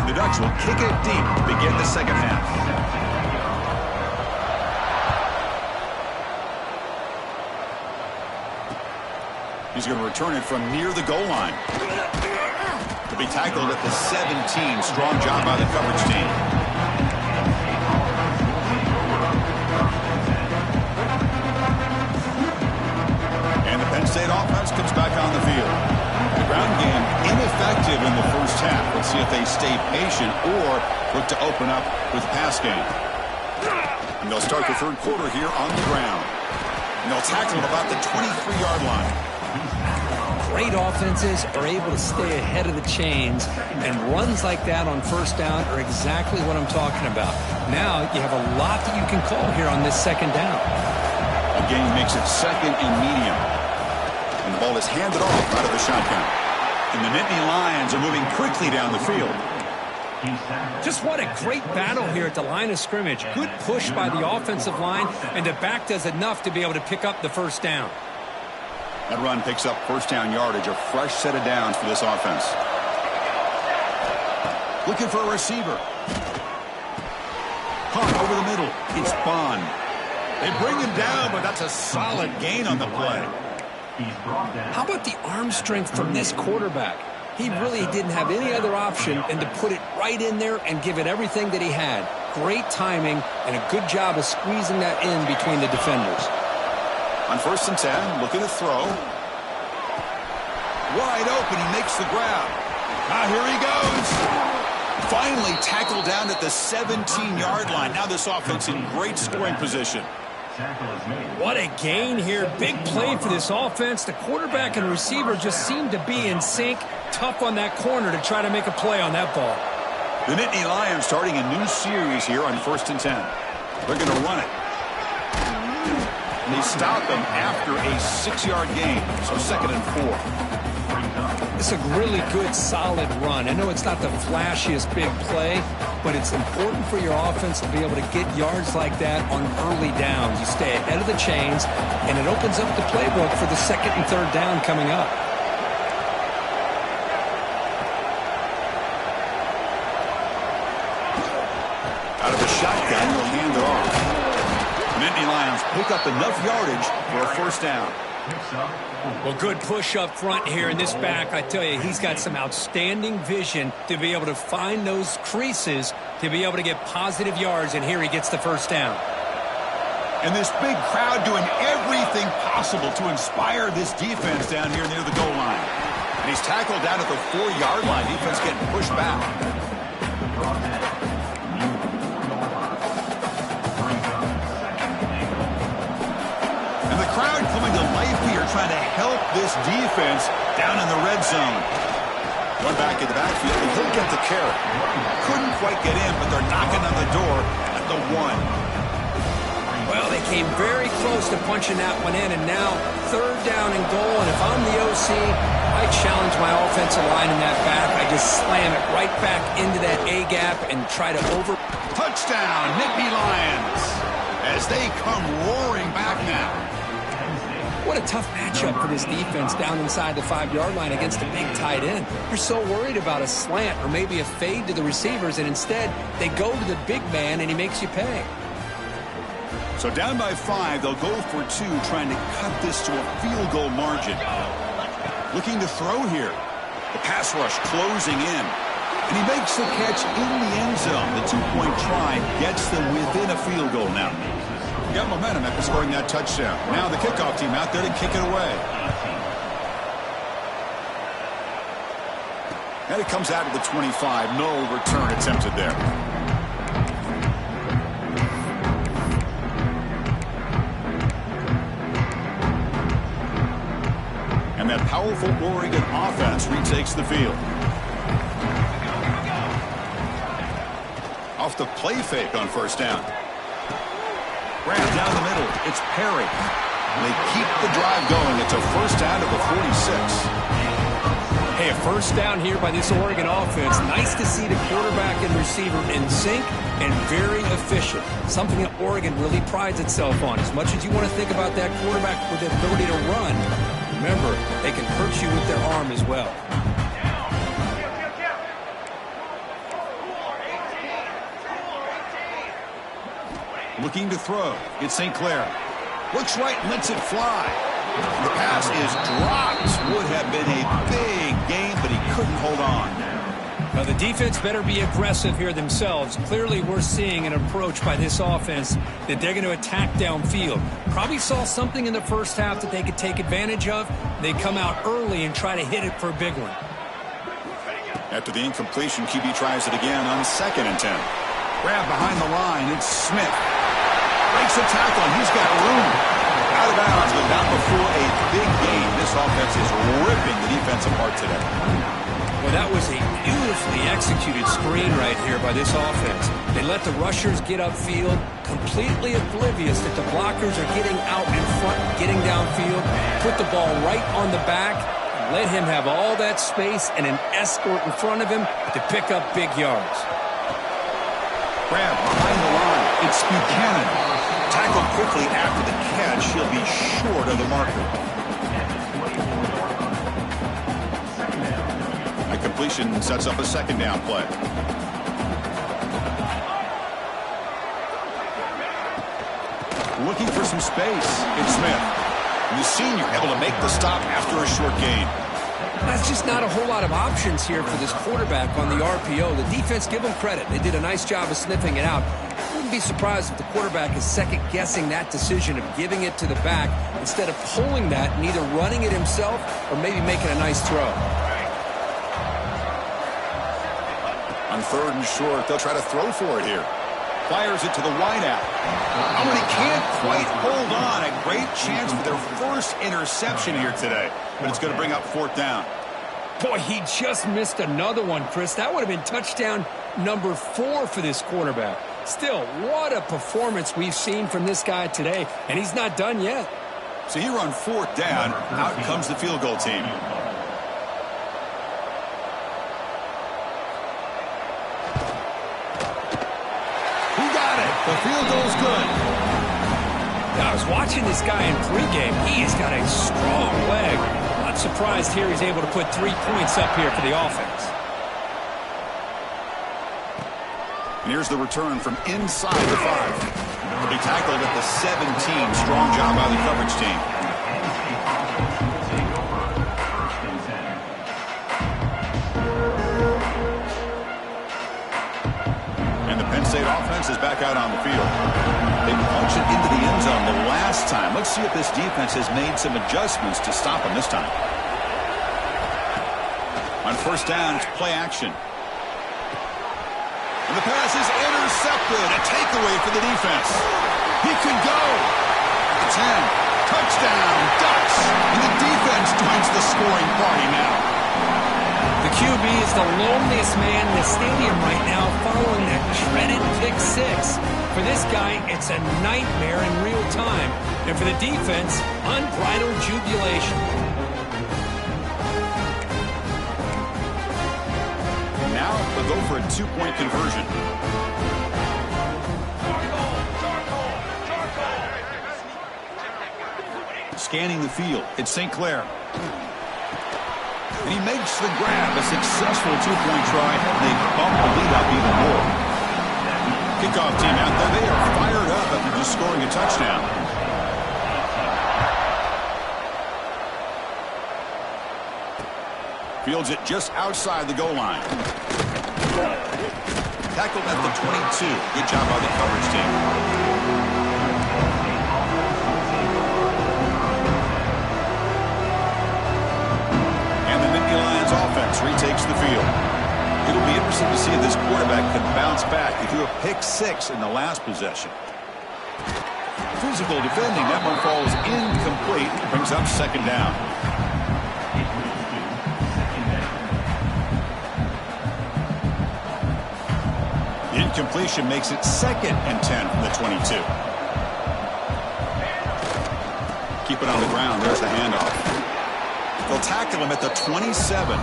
Speaker 1: The Ducks will kick it deep to begin the second half. He's going to return it from near the goal line. To be tackled at the 17. Strong job by the coverage team. And the Penn State offense comes back on the field. The ground game ineffective in the first half. Let's see if they stay patient or look to open up with a pass game. And they'll start the third quarter here on the ground. And they'll tackle him about the 23-yard line.
Speaker 2: Great offenses are able to stay ahead of the chains, and runs like that on first down are exactly what I'm talking about. Now you have a lot that you can call here on this second down.
Speaker 1: The game makes it second and medium. And the ball is handed off out of the shotgun. And the Nittany Lions are moving quickly down the field.
Speaker 2: Just what a great battle here at the line of scrimmage. Good push by the offensive line, and the back does enough to be able to pick up the first down.
Speaker 1: That run picks up first down yardage, a fresh set of downs for this offense. Looking for a receiver. Punt over the middle. It's Bond. They bring him down, but that's a solid gain on the play.
Speaker 2: How about the arm strength from this quarterback? He really didn't have any other option than to put it right in there and give it everything that he had. Great timing and a good job of squeezing that in between the defenders.
Speaker 1: On 1st and 10, looking to throw. Wide open, he makes the grab. Here he goes. Finally tackled down at the 17-yard line. Now this offense in great scoring position.
Speaker 2: What a gain here. Big play for this offense. The quarterback and receiver just seem to be in sync. Tough on that corner to try to make a play on that ball.
Speaker 1: The Nittany Lions starting a new series here on 1st and 10. They're going to run it. And they stop him after a 6-yard gain. So 2nd and 4.
Speaker 2: It's a really good, solid run. I know it's not the flashiest big play, but it's important for your offense to be able to get yards like that on early downs. You stay ahead of the chains, and it opens up the playbook for the 2nd and 3rd down coming up.
Speaker 1: Out of the shotgun, they'll hand it off. Nittany Lions pick up enough yardage for a first down.
Speaker 2: Well, good push up front here in this back. I tell you, he's got some outstanding vision to be able to find those creases to be able to get positive yards, and here he gets the first down.
Speaker 1: And this big crowd doing everything possible to inspire this defense down here near the goal line. And he's tackled down at the 4-yard line. Defense getting pushed back. And the crowd coming to life here, trying to help this defense down in the red zone. One back in the backfield, and he'll get the carry. Couldn't quite get in, but they're knocking on the door at the 1.
Speaker 2: Well, they came very close to punching that one in, and now 3rd down and goal. And if I'm the OC, I challenge my offensive line in that back. I just slam it right back into that A-gap and try to
Speaker 1: Touchdown, Nittany Lions, as they come roaring back now.
Speaker 2: What a tough matchup for this defense down inside the 5-yard line against a big tight end. You're so worried about a slant or maybe a fade to the receivers, and instead they go to the big man and he makes you pay.
Speaker 1: So down by 5, they'll go for 2, trying to cut this to a field goal margin. Looking to throw here. The pass rush closing in. And he makes the catch in the end zone. The 2-point try gets them within a field goal now. Got momentum after scoring that touchdown. Now the kickoff team out there to kick it away. And it comes out of the 25. No return attempted there. And that powerful Oregon offense retakes the field. Off the play fake on 1st down. Grab down the middle. It's Perry. They keep the drive going. It's a 1st down to the 46.
Speaker 2: Hey, a 1st down here by this Oregon offense. Nice to see the quarterback and receiver in sync and very efficient. Something that Oregon really prides itself on. As much as you want to think about that quarterback with the ability to run, remember, they can hurt you with their arm as well.
Speaker 1: Looking to throw. It's St. Clair. Looks right and lets it fly. The pass is dropped. Would have been a big gain, but he couldn't hold on.
Speaker 2: Now, the defense better be aggressive here themselves. Clearly, we're seeing an approach by this offense that they're going to attack downfield. Probably saw something in the 1st half that they could take advantage of. They come out early and try to hit it for a big one.
Speaker 1: After the incompletion, QB tries it again on 2nd and 10. Grab behind the line. It's Smith. Breaks a tackle, and he's got room. Out of bounds, but not before a big gain. This offense is ripping the defense apart today.
Speaker 2: Well, that was a beautifully executed screen right here by this offense. They let the rushers get upfield, completely oblivious that the blockers are getting out in front, getting downfield, put the ball right on the back, let him have all that space and an escort in front of him to pick up big yards.
Speaker 1: Grab behind the line. It's Buchanan. Tackled quickly after the catch. He'll be short of the marker. The completion sets up a 2nd down play. Looking for some space. It's Smith. The senior able to make the stop after a short gain.
Speaker 2: That's just not a whole lot of options here for this quarterback on the RPO. The defense, give them credit. They did a nice job of sniffing it out. Wouldn't be surprised if the quarterback is second-guessing that decision of giving it to the back instead of pulling that and either running it himself or maybe making a nice throw.
Speaker 1: On 3rd and short, they'll try to throw for it here. Fires it to the wideout. Oh, and he can't quite hold on. A great chance for their 1st interception here today. But it's going to bring up 4th down.
Speaker 2: Boy, he just missed another one, Chris. That would have been touchdown number 4 for this quarterback. Still, what a performance we've seen from this guy today, and he's not done yet.
Speaker 1: So here on 4th down, out comes the field goal team. Who got it? The field goal's good.
Speaker 2: Now, I was watching this guy in pregame. He has got a strong leg. Not surprised here he's able to put 3 points up here for the offense.
Speaker 1: And here's the return from inside the 5. He'll be tackled at the 17. Strong job by the coverage team. And the Penn State offense is back out on the field. They punched it into the end zone the last time. Let's see if this defense has made some adjustments to stop them this time. On 1st down, it's play action. And the pass is intercepted. A takeaway for the defense. He could go. 10. Touchdown, Ducks. And the defense joins the scoring party now.
Speaker 2: The QB is the loneliest man in the stadium right now following that dreaded pick six. For this guy, it's a nightmare in real time. And for the defense, unbridled jubilation.
Speaker 1: Now they'll go for a two-point conversion. Scanning the field, it's St. Clair. And he makes the grab, a successful two-point try. They bump the lead up even more. Kickoff team out there, they are fired up after just scoring a touchdown. Fields it just outside the goal line. Tackled at the 22. Good job by the coverage team. Lions offense retakes the field. It'll be interesting to see if this quarterback can bounce back. He threw a pick six in the last possession. Physical defending. That one falls incomplete. Brings up second down. The incompletion makes it 2nd and 10 from the 22. Keep it on the ground. There's the handoff. They'll tackle him at the 27.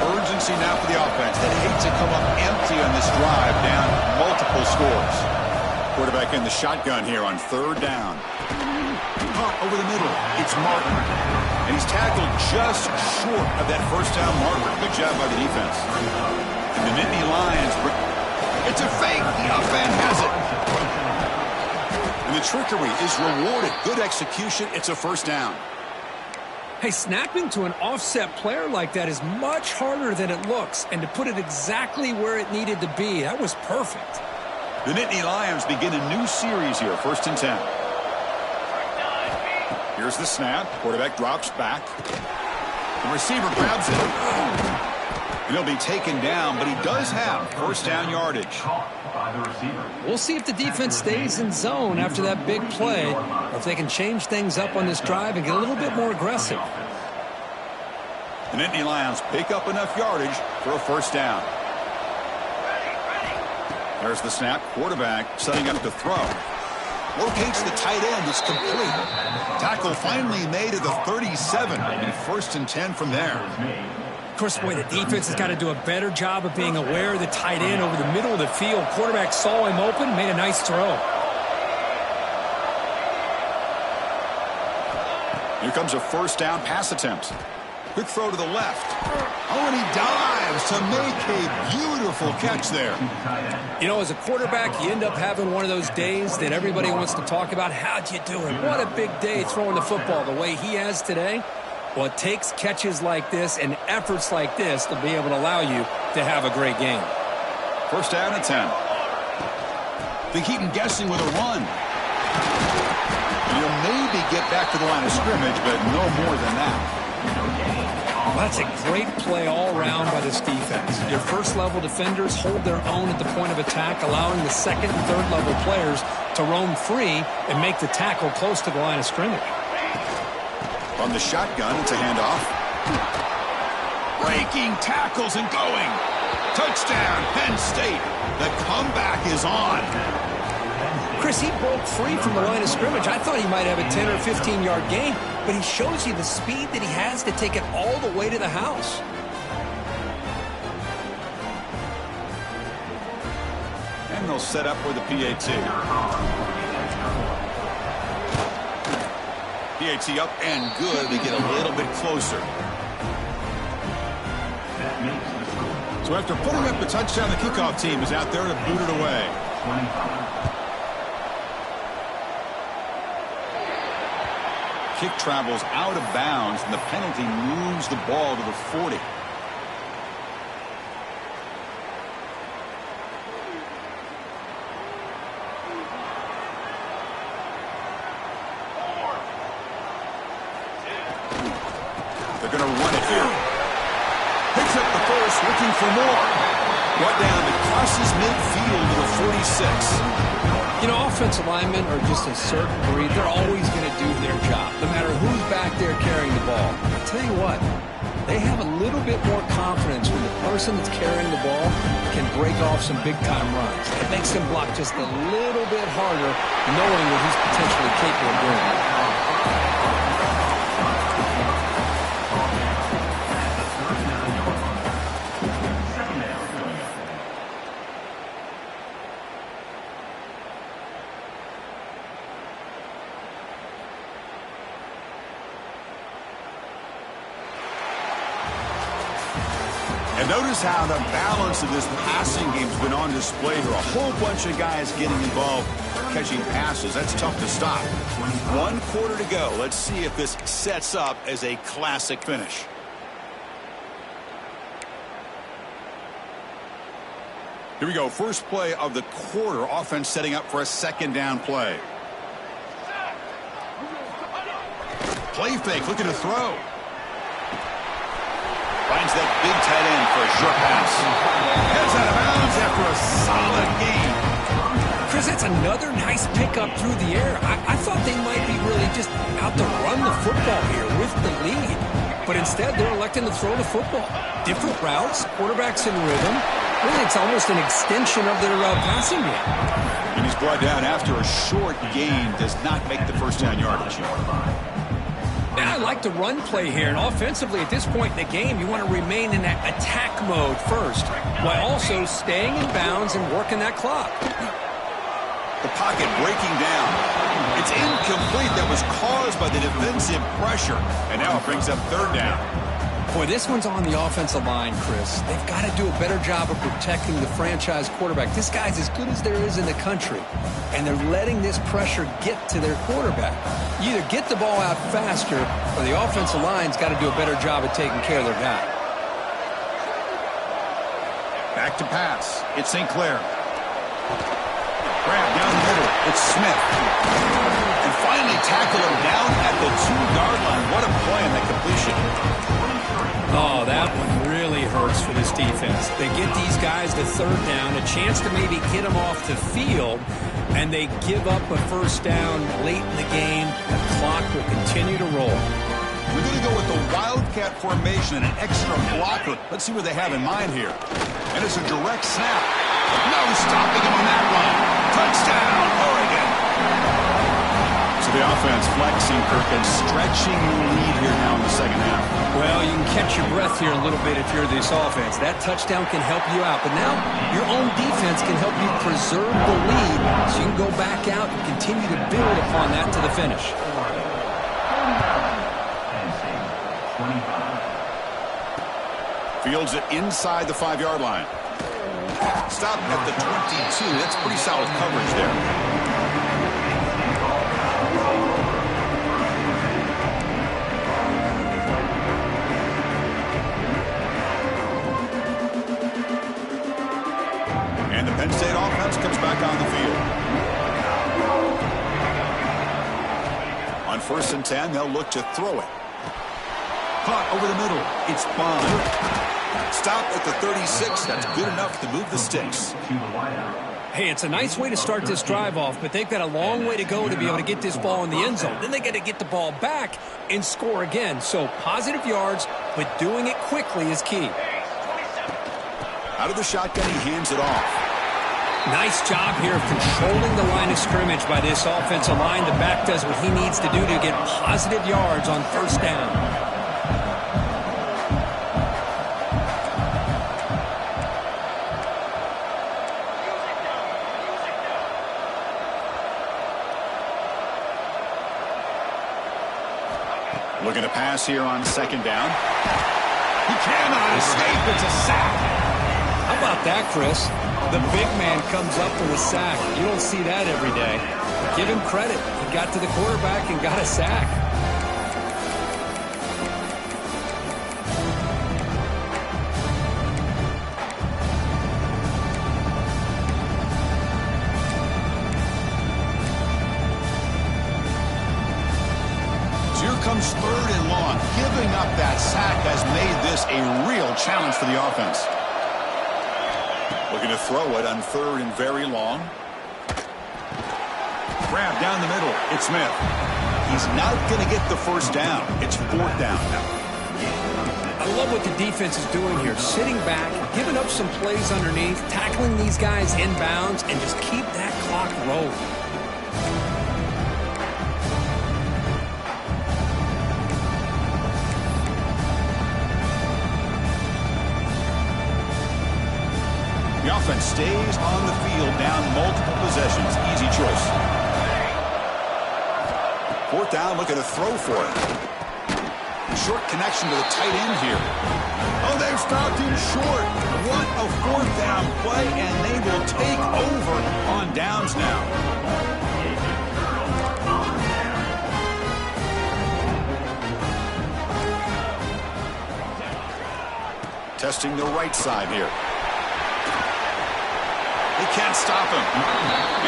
Speaker 1: Urgency now for the offense. They'd hate to come up empty on this drive, down multiple scores. Quarterback in the shotgun here on 3rd down. Caught over the middle. It's Martin. And he's tackled just short of that first down marker. Good job by the defense. And the Nittany Lions, it's a fake. The offense has it. And the trickery is rewarded. Good execution. It's a first down.
Speaker 2: Hey, snapping to an offset player like that is much harder than it looks. And to put it exactly where it needed to be, that was perfect.
Speaker 1: The Nittany Lions begin a new series here. 1st and 10. Here's the snap. Quarterback drops back. The receiver grabs it. And he'll be taken down, but he does have first down yardage.
Speaker 2: We'll see if the defense stays in zone after that big play, or if they can change things up on this drive and get a little bit more aggressive.
Speaker 1: The Nittany Lions pick up enough yardage for a first down. There's the snap. Quarterback setting up to throw. Locates the tight end. It's complete. Tackle finally made at the 37. And 1st and 10 from there.
Speaker 2: Of course, boy, the defense has got to do a better job of being aware of the tight end over the middle of the field. Quarterback saw him open, made a nice throw.
Speaker 1: Here comes a first down pass attempt. Quick throw to the left. Oh, and he dives to make a beautiful catch there.
Speaker 2: You know, as a quarterback, you end up having one of those days that everybody wants to talk about. How'd you do it? What a big day throwing the football the way he has today. Well, it takes catches like this and efforts like this to be able to allow you to have a great game.
Speaker 1: First down and 10. They keep him guessing with a run. You'll maybe get back to the line of scrimmage, but no more than that.
Speaker 2: Well, that's a great play all around by this defense. Your first-level defenders hold their own at the point of attack, allowing the second and third-level players to roam free and make the tackle close to the line of scrimmage.
Speaker 1: On the shotgun, it's a handoff. Breaking tackles and going. Touchdown, Penn State. The comeback is on.
Speaker 2: Chris, he broke free from the line of scrimmage. I thought he might have a 10 or 15-yard gain, but he shows you the speed that he has to take it all the way to the house.
Speaker 1: And they'll set up for the PAT. PAT up and good. They get a little bit closer. So after putting up the touchdown, the kickoff team is out there to boot it away. Kick travels out of bounds, and the penalty moves the ball to the 40. They're going to run it here. Picks up the first, looking for more. Brought down, it crosses midfield to the 46.
Speaker 2: You know, offensive linemen are just a certain breed. They're always going to do their job, no matter who's back there carrying the ball. I'll tell you what, they have a little bit more confidence when the person that's carrying the ball can break off some big-time runs. It makes them block just a little bit harder, knowing what he's potentially capable of doing.
Speaker 1: And notice how the balance of this passing game's been on display here. A whole bunch of guys getting involved catching passes. That's tough to stop. 1 quarter to go. Let's see if this sets up as a classic finish. Here we go. First play of the quarter. Offense setting up for a second down play. Play fake. Looking to throw. Finds that big tight end for a short pass. Heads out of bounds after a solid game.
Speaker 2: Chris, that's another nice pickup through the air. I thought they might be really just out to run the football here with the lead. But instead, they're electing to throw the football. Different routes, quarterbacks in rhythm. Really, it's almost an extension of their passing game.
Speaker 1: And he's brought down after a short gain. Does not make the first down yardage.
Speaker 2: Now, I like the run play here, and offensively at this point in the game, you want to remain in that attack mode first, while also staying in bounds and working that clock.
Speaker 1: The pocket breaking down. It's incomplete. That was caused by the defensive pressure, and now it brings up third down.
Speaker 2: Boy, this one's on the offensive line, Chris. They've got to do a better job of protecting the franchise quarterback. This guy's as good as there is in the country, and they're letting this pressure get to their quarterback. You either get the ball out faster, or the offensive line's got to do a better job of taking care of their guy.
Speaker 1: Back to pass. It's St. Clair. Grab down the middle. It's Smith. And finally tackle him down at the 2-yard line. What a play on that completion.
Speaker 2: Oh, that one really hurts for this defense. They get these guys to third down, a chance to maybe get them off the field, and they give up a first down late in the game. The clock will continue to roll.
Speaker 1: We're going to go with the Wildcat formation and an extra blocker. Let's see what they have in mind here. And it's a direct snap. No stopping him on that run. Touchdown, Oregon. So the offense flexing, Kirk, and stretching the lead here now in the second half.
Speaker 2: Well, you can catch your breath here a little bit if you're this offense. That touchdown can help you out. But now your own defense can help you preserve the lead so you can go back out and continue to build upon that to the finish.
Speaker 1: Fields it inside the 5-yard line. Stop at the 22. That's pretty solid coverage there. And the Penn State offense comes back on the field. On 1st and 10, they'll look to throw it. Caught over the middle. It's Bond. Stop at the 36. That's good enough to move the sticks.
Speaker 2: Hey, it's a nice way to start this drive off, but they've got a long way to go to be able to get this ball in the end zone. Then they got to get the ball back and score again. So positive yards, but doing it quickly is key.
Speaker 1: Out of the shotgun, he hands it off.
Speaker 2: Nice job here of controlling the line of scrimmage by this offensive line. The back does what he needs to do to get positive yards on first down.
Speaker 1: Looking to pass here on second down. He cannot escape. It's a sack.
Speaker 2: How about that, Chris? The big man comes up with a sack. You don't see that every day. Give him credit. He got to the quarterback and got a sack.
Speaker 1: Comes 3rd and long. Giving up that sack has made this a real challenge for the offense. Looking to throw it on 3rd and very long. Grab down the middle. It's Smith. He's not going to get the first down. It's 4th down now.
Speaker 2: I love what the defense is doing here. Sitting back, giving up some plays underneath, tackling these guys inbounds, and just keep that clock rolling.
Speaker 1: The offense stays on the field, down multiple possessions. Easy choice. 4th down, looking to throw for it. Short connection to the tight end here. Oh, they've stopped him short. What a 4th down play, and they will take over on downs now. Testing the right side here. They can't stop him.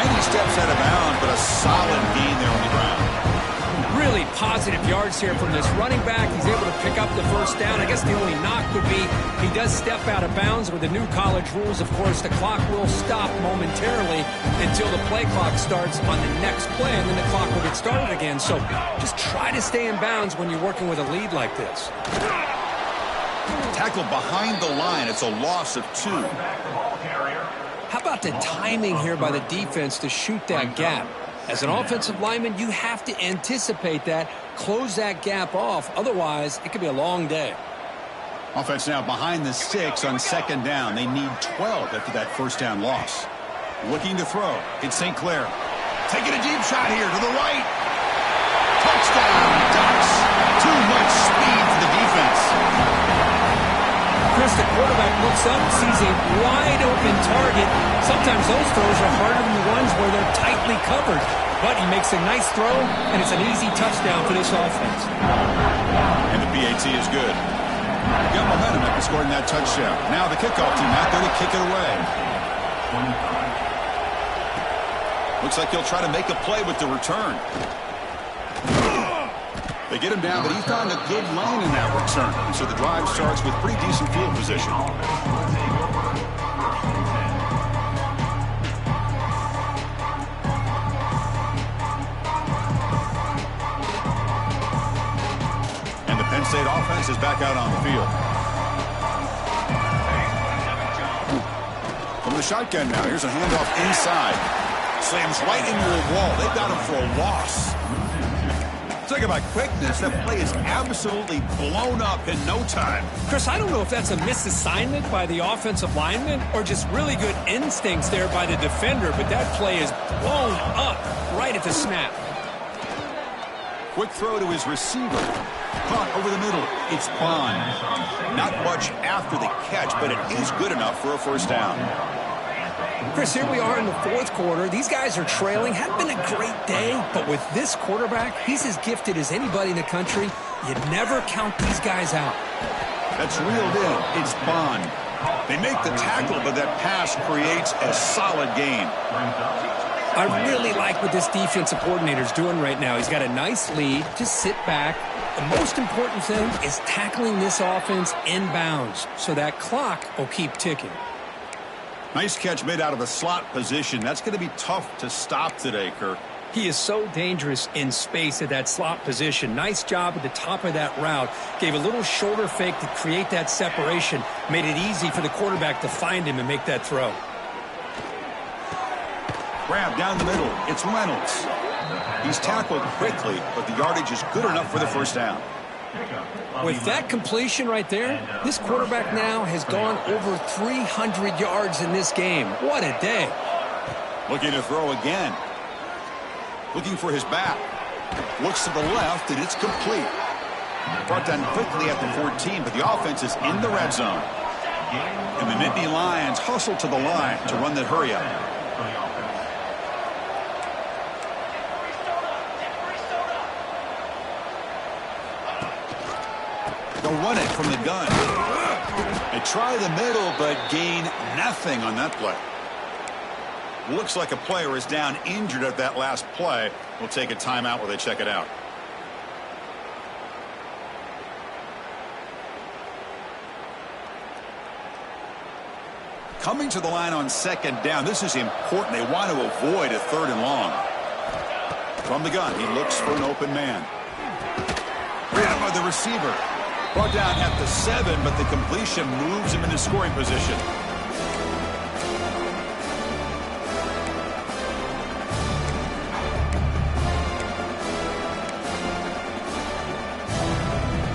Speaker 1: And he steps out of bounds, but a solid gain there on the ground.
Speaker 2: Really positive yards here from this running back. He's able to pick up the first down. I guess the only knock would be he does step out of bounds. With the new college rules, of course, the clock will stop momentarily until the play clock starts on the next play, and then the clock will get started again. So just try to stay in bounds when you're working with a lead like this.
Speaker 1: Tackle behind the line. It's a loss of 2.
Speaker 2: How about the timing here by the defense to shoot that gap? As an offensive lineman, you have to anticipate that, close that gap off. Otherwise, it could be a long day.
Speaker 1: Offense now behind the 6 on 2nd down. They need 12 after that first down loss. Looking to throw. It's St. Clair. Taking a deep shot here to the right. Touchdown, Ducks. Too much speed for the defense.
Speaker 2: Chris, the quarterback looks up, sees a wide-open target. Sometimes those throws are harder than the ones where they're tightly covered. But he makes a nice throw, and it's an easy touchdown for this offense.
Speaker 1: And the PAT is good. Got momentum after scoring that touchdown. Now the kickoff team out there to kick it away. Looks like he'll try to make a play with the return. They get him down, but he found a good lane in that return. So the drive starts with pretty decent field position. And the Penn State offense is back out on the field. From the shotgun now, here's a handoff inside. Slams right into a wall. They've got him for a loss. Talk about quickness. That play is absolutely blown up in no time.
Speaker 2: Chris, I don't know if that's a misassignment by the offensive lineman or just really good instincts there by the defender, but that play is blown up right at the snap.
Speaker 1: Quick throw to his receiver. Caught over the middle. It's Penn. Not much after the catch, but it is good enough for a first down.
Speaker 2: Chris, here we are in the 4th quarter. These guys are trailing. Hadn't been a great day, but with this quarterback, he's as gifted as anybody in the country. You never count these guys out.
Speaker 1: That's reeled in. It's Penn. They make the tackle, but that pass creates a solid gain.
Speaker 2: I really like what this defensive coordinator's doing right now. He's got a nice lead. Just sit back. The most important thing is tackling this offense inbounds, so that clock will keep ticking.
Speaker 1: Nice catch made out of a slot position. That's going to be tough to stop today, Kirk.
Speaker 2: He is so dangerous in space at that slot position. Nice job at the top of that route. Gave a little shoulder fake to create that separation. Made it easy for the quarterback to find him and make that throw.
Speaker 1: Grab down the middle. It's Reynolds. He's tackled quickly, but the yardage is good enough for the first down.
Speaker 2: With that completion right there, this quarterback now has gone over 300 yards in this game. What a day.
Speaker 1: Looking to throw again. Looking for his back. Looks to the left, and it's complete. Brought down quickly at the 14, but the offense is in the red zone. And the Nittany Lions hustle to the line to run that hurry up. They'll run it from the gun. They try the middle, but gain nothing on that play. Looks like a player is down injured at that last play. We'll take a timeout while they check it out. Coming to the line on second down, this is important. They want to avoid a 3rd and long. From the gun, he looks for an open man. Ran by the receiver. Brought down at the 7, but the completion moves him into scoring position.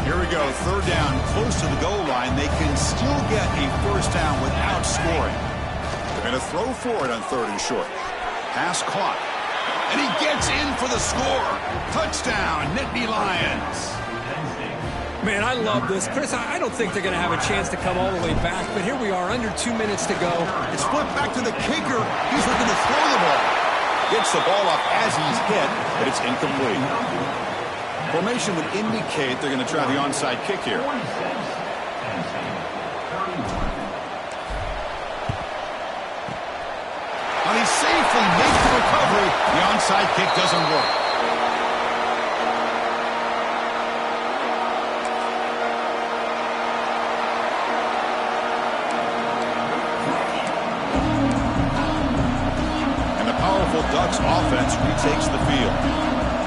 Speaker 1: Here we go, 3rd down, close to the goal line. They can still get a 1st down without scoring. They're going to throw for it on 3rd and short. Pass caught. And he gets in for the score. Touchdown, Nittany Lions.
Speaker 2: Man, I love this. Chris, I don't think they're going to have a chance to come all the way back, but here we are, under 2 minutes to go.
Speaker 1: It's flipped back to the kicker. He's looking to throw the ball. Gets the ball up as he's hit, but it's incomplete. Formation would indicate they're going to try the onside kick here. And he safely makes the recovery. The onside kick doesn't work. And the powerful Ducks offense retakes the field.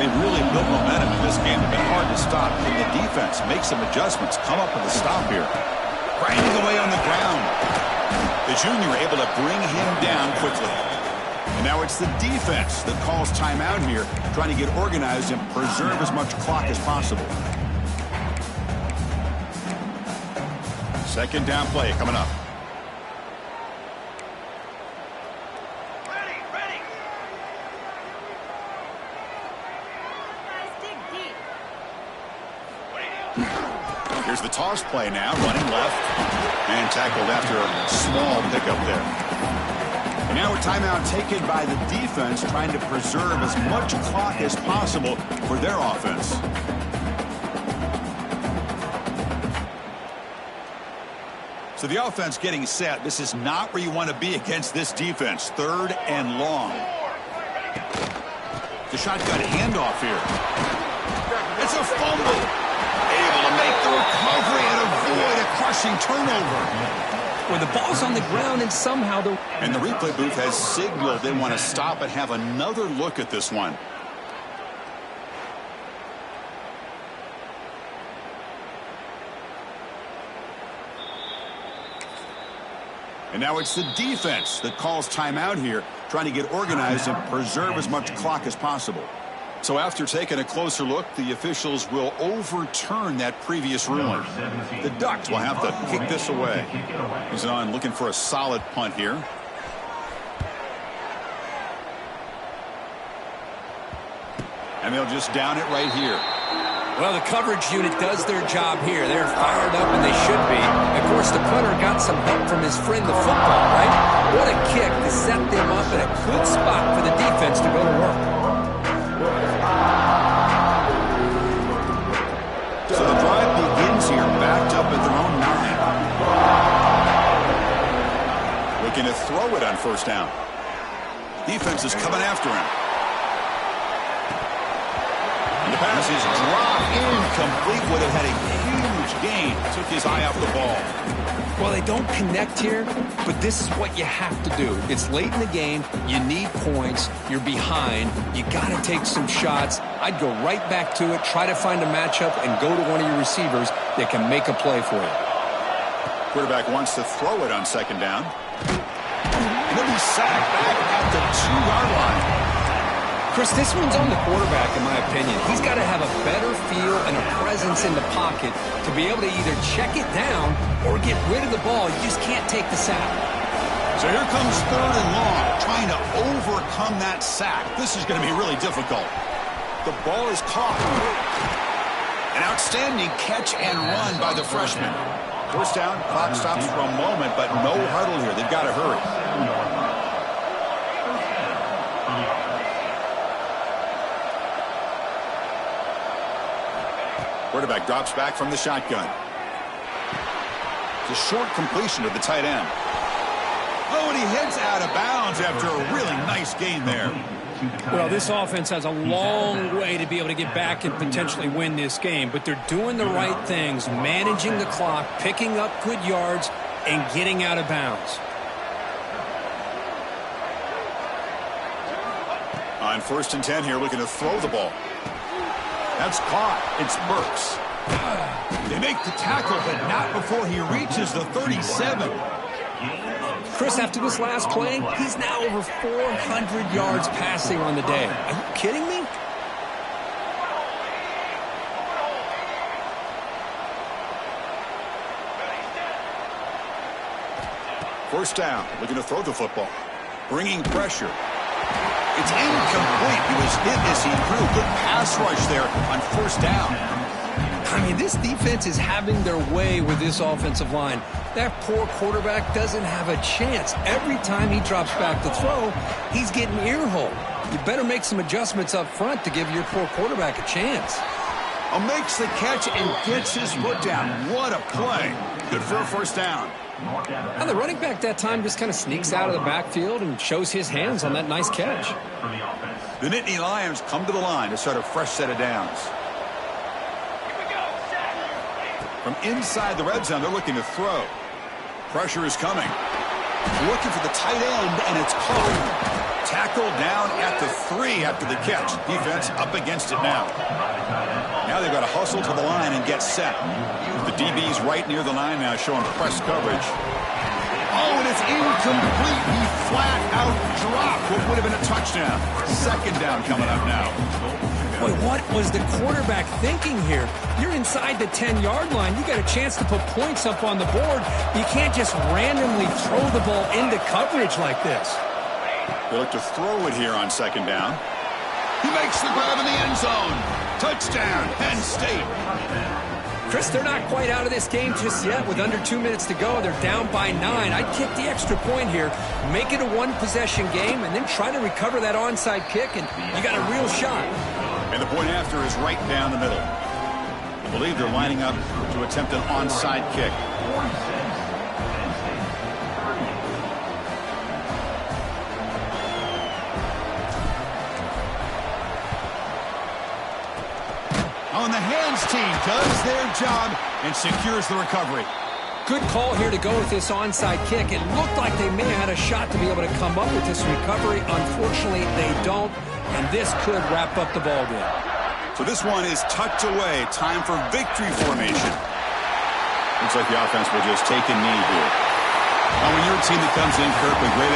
Speaker 1: They've really built momentum in this game. They've been hard to stop. Can the defense make some adjustments, come up with a stop here? Grinding away on the ground. The junior able to bring him down quickly. And now it's the defense that calls timeout here, trying to get organized and preserve as much clock as possible. 2nd down play coming up. Here's the toss play now, running left, and tackled after a small pickup there. And now a timeout taken by the defense, trying to preserve as much clock as possible for their offense. So the offense getting set. This is not where you want to be against this defense. 3rd and long. The shotgun handoff here. It's a fumble. Able to make the recovery and avoid a crushing turnover.
Speaker 2: Well, the ball's on the ground and somehow the...
Speaker 1: And the replay booth has signaled they want to stop and have another look at this one. And now it's the defense that calls timeout here, trying to get organized and preserve as much clock as possible. So after taking a closer look, the officials will overturn that previous ruling. The Ducks will have to kick this away. He's on looking for a solid punt here. And they'll just down it right here.
Speaker 2: Well, the coverage unit does their job here. They're fired up, and they should be. Of course, the punter got some help from his friend, the football, right? What a kick to set them up in a good spot for the defense to go to work.
Speaker 1: So the drive begins here, backed up at their own 9. Looking to throw it on 1st down. Defense is coming after him. The pass is dropped incomplete. Would have had a huge gain. Took his eye off the ball.
Speaker 2: Well, they don't connect here, but this is what you have to do. It's late in the game. You need points. You're behind. You got to take some shots. I'd go right back to it, try to find a matchup, and go to one of your receivers that can make a play for you.
Speaker 1: Quarterback wants to throw it on 2nd down. And he'll be sacked back at the 2-yard line.
Speaker 2: Chris, this one's on the quarterback, in my opinion. He's got to have a better feel and a presence in the pocket to be able to either check it down or get rid of the ball. You just can't take the sack.
Speaker 1: So here comes 3rd and long, trying to overcome that sack. This is going to be really difficult. The ball is caught. An outstanding catch and run by the freshman. 1st down, clock stops for a moment, but no huddle here. They've got to hurry. Quarterback drops back from the shotgun. It's a short completion to the tight end. Oh, and he heads out of bounds after a really nice gain there.
Speaker 3: Well, this offense has a long way to be able to get back and potentially win this game, but they're doing the right things, managing the clock, picking up good yards, and getting out of bounds.
Speaker 1: On 1st and 10 here, looking to throw the ball. That's caught. It's Burks. They make the tackle, but not before he reaches the 37.
Speaker 2: Chris, after this last play, he's now over 400 yards passing on the day. Are you kidding me?
Speaker 1: First down, looking to throw the football. Bringing pressure. It's incomplete. He was hit as he threw. Good pass rush there on 1st down.
Speaker 2: I mean, this defense is having their way with this offensive line. That poor quarterback doesn't have a chance. Every time he drops back to throw, he's getting earholed. You better make some adjustments up front to give your poor quarterback a chance.
Speaker 1: Makes the catch and gets his foot down. What a play. Good for a 1st down.
Speaker 2: And the running back that time just kind of sneaks out of the backfield and shows his hands on that nice catch.
Speaker 1: The Nittany Lions come to the line to start a fresh set of downs. From inside the red zone, they're looking to throw. Pressure is coming. Looking for the tight end, and it's caught. Tackled down at the 3 after the catch. Defense up against it now. Now they've got to hustle to the line and get set. The DB's right near the line now, showing press coverage. Oh, and it's incomplete. He flat out dropped what would have been a touchdown. 2nd down coming up now.
Speaker 2: Boy, what was the quarterback thinking here? You're inside the 10-yard line. You got a chance to put points up on the board. You can't just randomly throw the ball into coverage like this.
Speaker 1: They look to throw it here on 2nd down. He makes the grab in the end zone. Touchdown, Penn State.
Speaker 2: Chris, they're not quite out of this game just yet. With under 2 minutes to go, they're down by 9. I'd kick the extra point here, make it a one-possession game, and then try to recover that onside kick, and you got a real shot.
Speaker 1: And the point after is right down the middle. I believe they're lining up to attempt an onside kick. On the hands team does their job and secures the recovery.
Speaker 2: Good call here to go with this onside kick. It looked like they may have had a shot to be able to come up with this recovery. Unfortunately, they don't, and this could wrap up the ball game.
Speaker 1: So this one is tucked away. Time for victory formation. Looks like the offense will just take a knee here. Now, when you're a team that comes in, Kirk, with great